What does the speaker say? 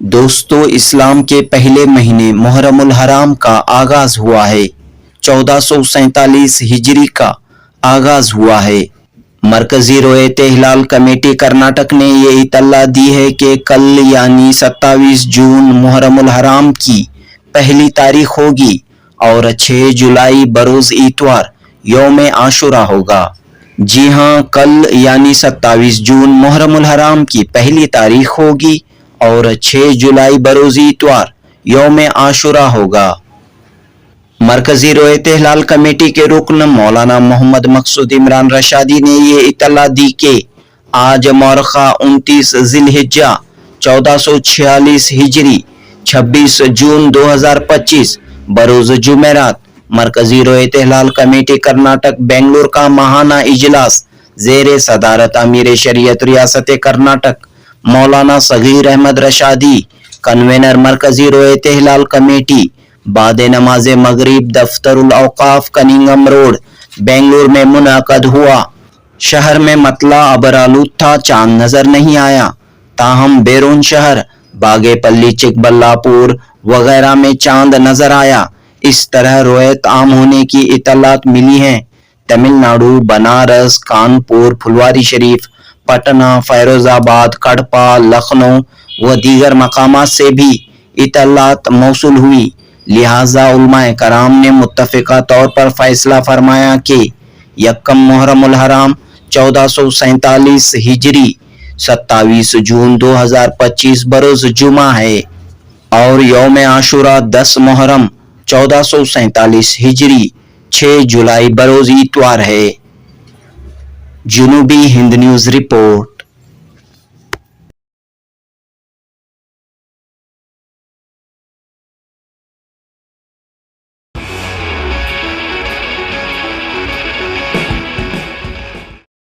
دوستو، اسلام کے پہلے مہینے محرم الحرام کا آغاز ہوا ہے۔ 1447 ہجری کا آغاز ہوا ہے۔ مرکزی رویت ہلال کمیٹی کرناٹک نے یہ اطلاع دی ہے کہ کل یعنی 27 جون محرم الحرام کی پہلی تاریخ ہوگی اور 6 جولائی بروز اتوار یوم عاشورا ہوگا۔ جی ہاں، کل یعنی 27 جون محرم الحرام کی پہلی تاریخ ہوگی اور 6 جولائی بروز اتوار یوم عاشورا ہوگا۔ مرکزی رویت ہلال کمیٹی کے رکن مولانا محمد مقصود عمران رشادی نے یہ اطلاع دی کہ آج مورخہ 29 ذی الحجہ 1446 ہجری 26 جون 2025 بروز جمعرات مرکزی رویت ہلال کمیٹی کرناٹک بنگلور کا ماہانہ اجلاس زیر صدارت امیر شریعت ریاست کرناٹک مولانا صغیر احمد رشادی کنوینر مرکزی رویت ہلال کمیٹی بعد نماز مغرب دفتر الاوقاف کننگم روڈ بنگلور میں منعقد ہوا۔ شہر میں مطلع ابر آلود تھا، چاند نظر نہیں آیا، تاہم بیرون شہر باگے پلی چکبلا پور وغیرہ میں چاند نظر آیا۔ اس طرح رویت عام ہونے کی اطلاعات ملی ہیں۔ تمل ناڈو، بنارس، کانپور، پھلواری شریف، پٹنہ، فیروز آباد، کڑپا، لکھنؤ و دیگر مقامات سے بھی اطلاعات موصول ہوئی، لہٰذا علماء کرام نے متفقہ طور پر فیصلہ فرمایا کہ یکم محرم الحرام 1447 ہجری 27 جون 2025 بروز جمعہ ہے اور یوم عاشورا 10 محرم 1447 ہجری 6 جولائی بروز اتوار ہے۔ جنوبی ہند نیوز رپورٹ۔